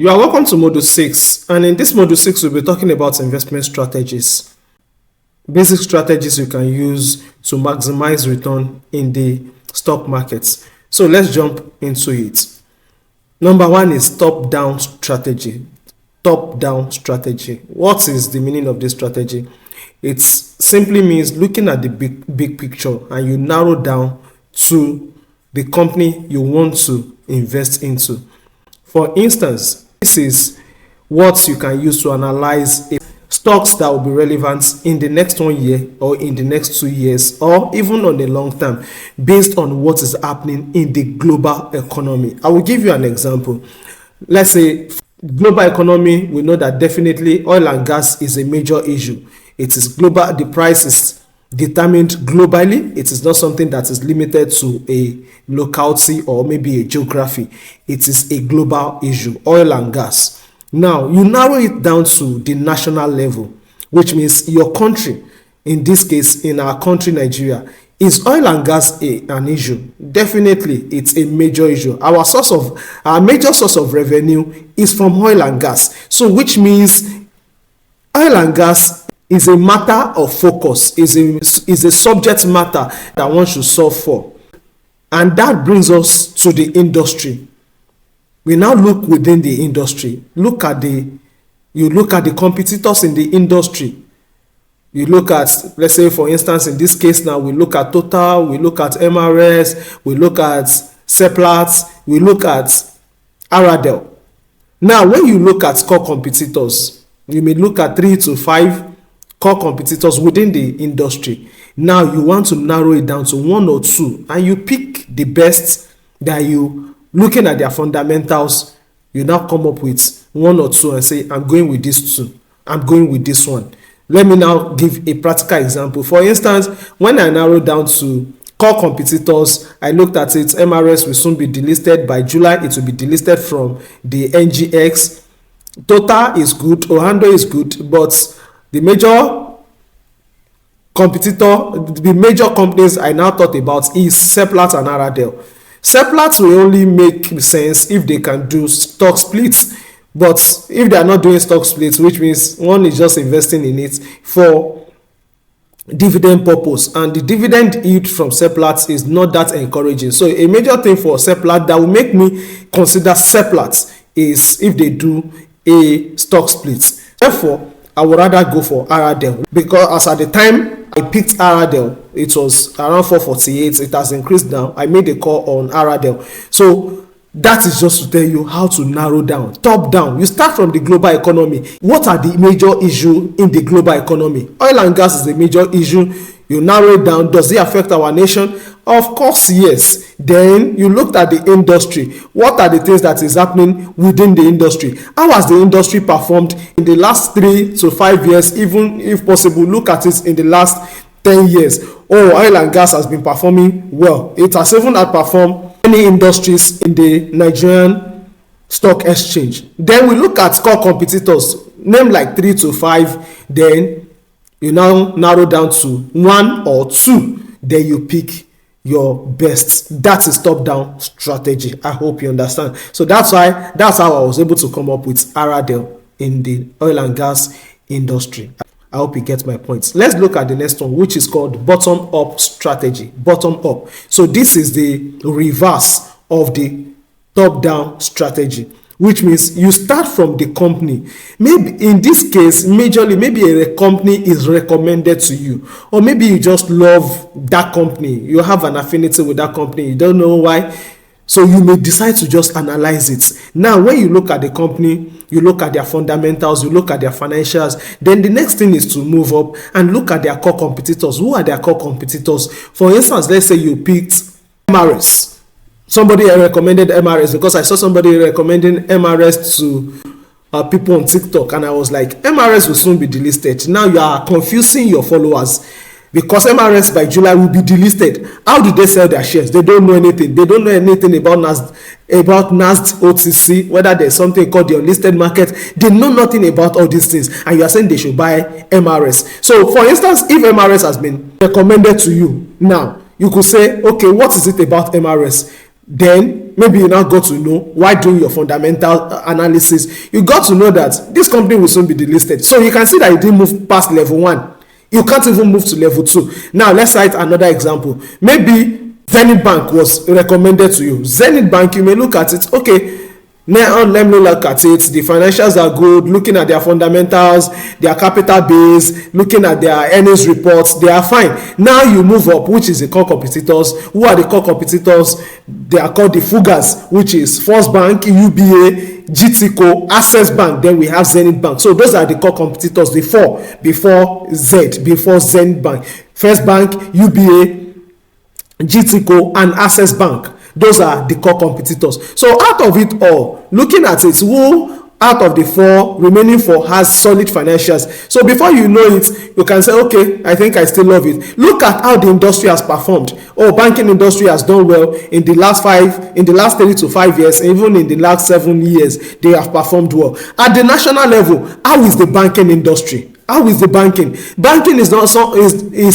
You are welcome to Module 6, and in this Module 6, we'll be talking about investment strategies. Basic strategies you can use to maximize return in the stock markets. So let's jump into it. Number one is top-down strategy. Top-down strategy. What is the meaning of this strategy? It simply means looking at the big picture and you narrow down to the company you want to invest into. For instance, this is what you can use to analyze stocks that will be relevant in the next 1 year or in the next 2 years or even on the long term based on what is happening in the global economy. I will give you an example. Let's say global economy, we know that definitely oil and gas is a major issue. It is global. The price is determined globally. It is not something that is limited to a locality or maybe a geography. It is a global issue, oil and gas. Now, you narrow it down to the national level, which means your country, in this case, in our country, Nigeria, is oil and gas an issue? Definitely, it's a major issue. Our major source of revenue is from oil and gas. So, which means oil and gas is a matter of focus, is a subject matter that one should solve for. And that brings us to the industry. We now look within the industry. You look at the competitors in the industry. You look at, let's say for instance, in this case now, we look at Total, we look at MRS, we look at Seplat, we look at Aradel. Now, when you look at core competitors, you may look at 3 to 5 core competitors within the industry. Now you want to narrow it down to 1 or 2 and you pick the best that you, looking at their fundamentals, you now come up with 1 or 2 and say, I'm going with this 2, I'm going with this one. Let me now give a practical example. For instance, when I narrow down to core competitors, I looked at it. MRS will soon be delisted by July. It will be delisted from the NGX. Total is good, Ohando is good, but the major companies I now thought about is Seplat and Aradel. Seplat will only make sense if they can do stock splits, but if they are not doing stock splits, which means one is just investing in it for dividend purpose, and the dividend yield from Seplat is not that encouraging. So a major thing for Seplat that will make me consider Seplat is if they do a stock split. Therefore, I would rather go for Aradel, because as at the time I picked Aradel, it was around 448. It has increased now. I made a call on Aradel. So that is just to tell you how to narrow down, top down. You start from the global economy. What are the major issues in the global economy? Oil and gas is a major issue. You narrow it down. Does it affect our nation? Of course, yes. Then you looked at the industry. What are the things that is happening within the industry? How has the industry performed in the last 3 to 5 years? Even if possible, look at it in the last 10 years. Oh, oil and gas has been performing well. It has even outperformed many industries in the Nigerian stock exchange. Then we look at core competitors, name like 3 to 5. Then you now narrow down to 1 or 2. Then you pick your best. That is top-down strategy. I hope you understand. So that's how I was able to come up with Aradel in the oil and gas industry. I hope you get my points. Let's look at the next one, which is called bottom-up strategy. Bottom-up. So this is the reverse of the top-down strategy, which means you start from the company. Maybe in this case, majorly, maybe a company is recommended to you, or maybe you just love that company. You have an affinity with that company. You don't know why. So you may decide to just analyze it. Now, when you look at the company, you look at their fundamentals, you look at their financials, then the next thing is to move up and look at their core competitors. Who are their core competitors? For instance, let's say you picked MRS. Somebody recommended MRS because I saw somebody recommending MRS to people on TikTok, and I was like, MRS will soon be delisted. Now you are confusing your followers because MRS by July will be delisted. How do they sell their shares? They don't know anything. They don't know anything about NASDAQ OTC, whether there's something called the unlisted market. They know nothing about all these things, and you are saying they should buy MRS. So, for instance, if MRS has been recommended to you, now you could say, okay, what is it about MRS? Then maybe you now got to know, while doing your fundamental analysis, you got to know that this company will soon be delisted. So you can see that it didn't move past level 1. You can't even move to level 2. Now let's cite another example. Maybe Zenith Bank was recommended to you. Zenith Bank, you may look at it, okay, now let me look at it. The financials are good. Looking at their fundamentals, their capital base, looking at their earnings reports, they are fine. Now you move up, which is the core competitors. Who are the core competitors? They are called the Fugas, which is First Bank, UBA, GTCO, Access Bank. Then we have Zenith Bank. So those are the core competitors. The 4 before Zenith Bank: First Bank, UBA, GTCO, and Access Bank. Those are the core competitors. So out of it all, looking at it, who out of the 4 remaining 4 has solid financials? So before you know it, you can say, okay, I think I still love it. Look at how the industry has performed. Oh, banking industry has done well in the last 3 to 5 years, even in the last 7 years, they have performed well. At the national level, how is the banking industry? How is the banking? Banking is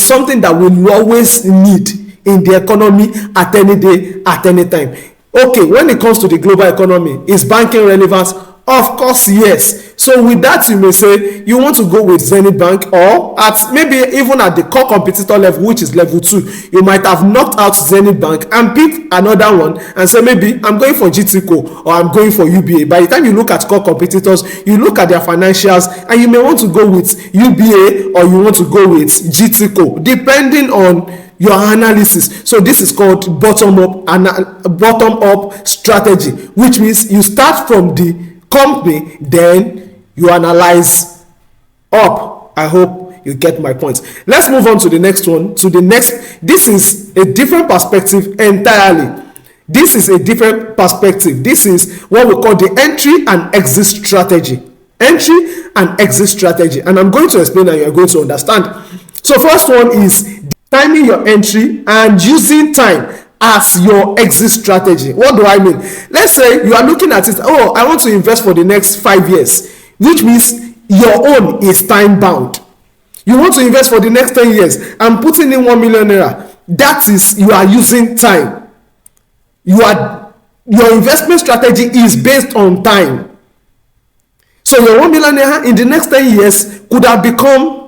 something that we will always need in the economy at any day, at any time. Okay, when it comes to the global economy, is banking relevant? Of course, yes. So with that, you may say you want to go with Zenith Bank, or at maybe even at the core competitor level, which is level 2, you might have knocked out Zenith Bank and pick another one and say, maybe I'm going for GTCO or I'm going for UBA. By the time you look at core competitors, you look at their financials, and you may want to go with UBA or you want to go with GTCO, depending on your analysis. So this is called bottom up strategy, which means you start from the company, then you analyze up. I hope you get my point. Let's move on to the next one. This is a different perspective entirely. This is a different perspective. This is what we call the entry and exit strategy. Entry and exit strategy. And I'm going to explain and you're going to understand. So first one is timing your entry and using time as your exit strategy. What do I mean? Let's say you are looking at it, oh, I want to invest for the next 5 years, which means your own is time bound. You want to invest for the next 10 years and putting in 1 million naira. That is, you are using time. Your investment strategy is based on time. So your 1 million naira in the next 10 years could have become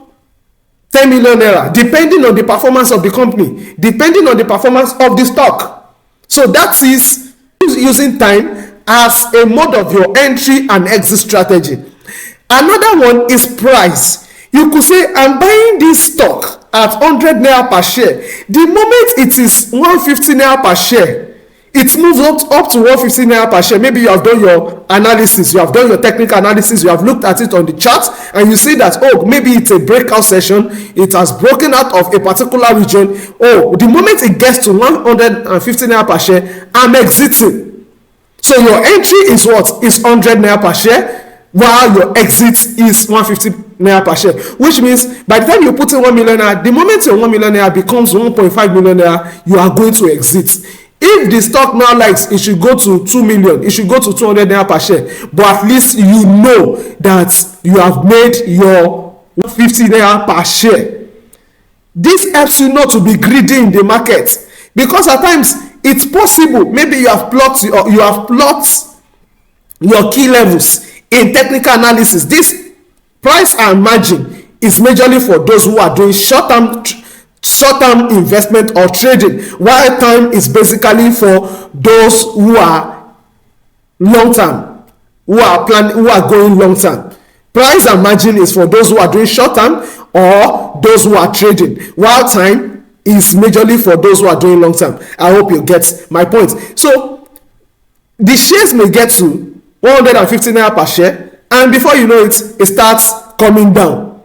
10 million naira, depending on the performance of the company, depending on the performance of the stock. So that is using time as a mode of your entry and exit strategy. Another one is price. You could say, I'm buying this stock at 100 naira per share. The moment it is 150 naira per share, it moves up to 150 naira per share. Maybe you have done your analysis, you have done your technical analysis, you have looked at it on the chart, and you see that, oh, maybe it's a breakout session, it has broken out of a particular region. Oh, the moment it gets to 150 naira per share, I'm exiting. So your entry is what? Is 100 naira per share, while your exit is 150 naira per share, which means by the time you put in 1 million naira, the moment your 1 million naira becomes 1.5 million naira, you are going to exit. If the stock now likes, it should go to 2 million, it should go to 200 naira per share, but at least you know that you have made your 150 naira per share. This helps you not to be greedy in the market, because at times it's possible, maybe you have plotted your key levels in technical analysis. This price and margin is majorly for those who are doing short-term investment or trading, while time is basically for those who are long-term, who are going long-term. Price and margin is for those who are doing short-term or those who are trading, while time is majorly for those who are doing long-term. I hope you get my point. So the shares may get to 150 naira per share, and before you know it, it starts coming down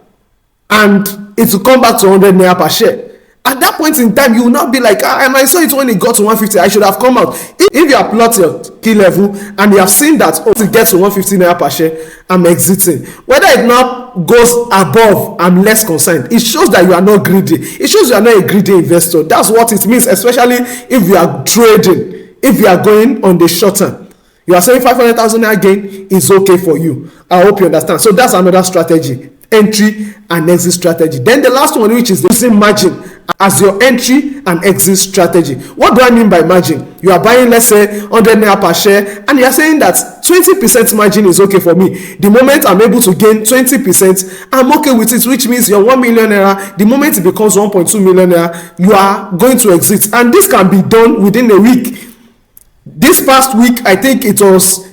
and it will come back to 100 naira per share. At that point in time, you will not be like, and I saw it when it got to 150, I should have come out. If you have plotted your key level and you have seen that, oh, it gets to 150 naira per share, I'm exiting. Whether it now goes above, I'm less concerned. It shows that you are not greedy. It shows you are not a greedy investor. That's what it means, especially if you are trading, if you are going on the short term. You are saying 500,000 naira gain is okay for you. I hope you understand. So that's another strategy, entry and exit strategy. Then the last one, which is using margin as your entry and exit strategy. What do I mean by margin? You are buying, let's say, 100 naira per share, and you are saying that 20% margin is okay for me. The moment I'm able to gain 20%, I'm okay with it, which means your 1 million naira, the moment it becomes 1.2 million naira, you are going to exit. And this can be done within a week. This past week, I think it was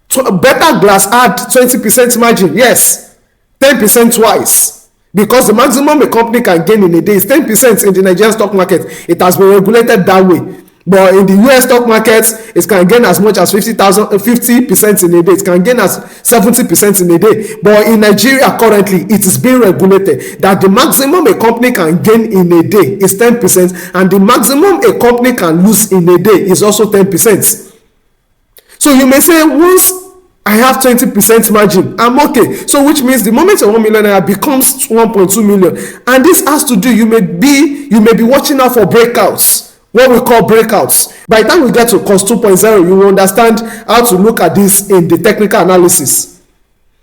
Better Glass had 20% margin. Yes, 10% twice. Because the maximum a company can gain in a day is 10% in the Nigerian stock market. It has been regulated that way. But in the US stock market, it can gain as much as 50% in a day. It can gain as 70% in a day. But in Nigeria currently, it is being regulated that the maximum a company can gain in a day is 10%, and the maximum a company can lose in a day is also 10%. So you may say, once I have 20% margin, I'm okay. So which means the moment your 1 million naira becomes 1.2 million, and this has to do, you may be watching out for breakouts. What we call breakouts. By the time we get to cost 2.0, you will understand how to look at this in the technical analysis.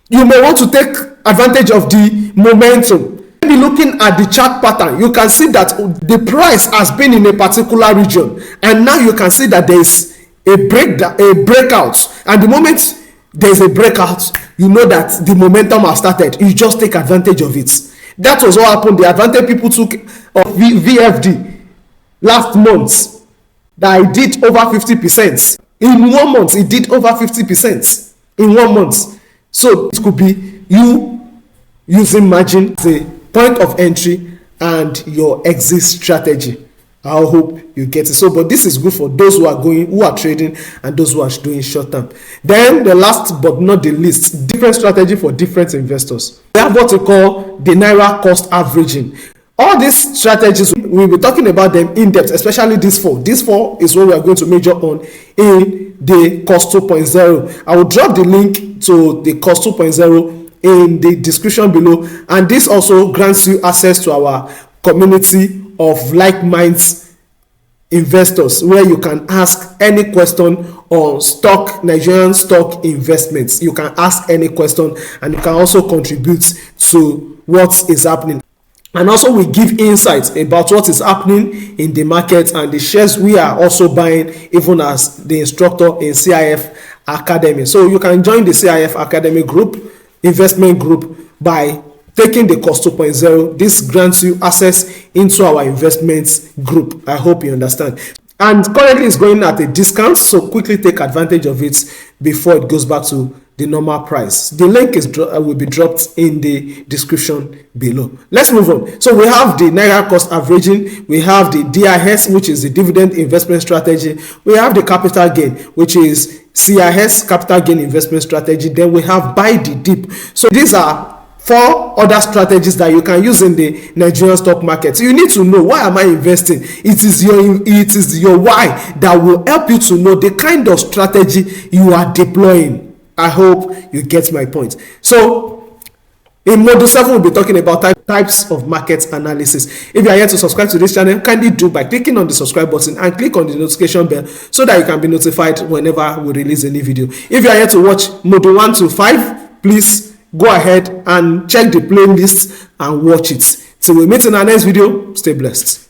You may want to take advantage of the momentum. Maybe looking at the chart pattern, you can see that the price has been in a particular region, and now you can see that there is a breakout, and the moment there is a breakout, you know that the momentum has started. You just take advantage of it. That was what happened. The advantage people took of VFD last month, that I did over 50%. In 1 month, it did over 50% in 1 month. So it could be you using margin as a point of entry and your exit strategy. I hope you get it. So, but this is good for those who are trading, and those who are doing short term. Then the last but not the least, different strategy for different investors. We have what we call the naira cost averaging. All these strategies, we'll be talking about them in depth, especially this 4. This 4 is what we are going to major on in the course 2.0. I will drop the link to the course 2.0 in the description below, and this also grants you access to our community of like-minded investors, where you can ask any question on Nigerian stock investments. You can ask any question, and you can also contribute to what is happening. And also we give insights about what is happening in the market and the shares we are also buying, even as the instructor in CIF Academy. So you can join the CIF Academy group, investment group, by taking the course 2.0. This grants you access into our investments group. I hope you understand. And currently it's going at a discount, so quickly take advantage of it before it goes back to the normal price. The link will be dropped in the description below. Let's move on. So we have the naira cost averaging, we have the DIS, which is the dividend investment strategy, we have the capital gain, which is CIS, capital gain investment strategy, then we have buy the dip. So these are 4 other strategies that you can use in the Nigerian stock market. So you need to know, why am I investing? It is your why that will help you to know the kind of strategy you are deploying. I hope you get my point. So in module 7, we'll be talking about types of market analysis. If you are yet to subscribe to this channel, kindly do by clicking on the subscribe button and click on the notification bell, so that you can be notified whenever we release any video. If you are yet to watch module 1 to 5, please go ahead and check the playlist and watch it. Till we meet in our next video, stay blessed.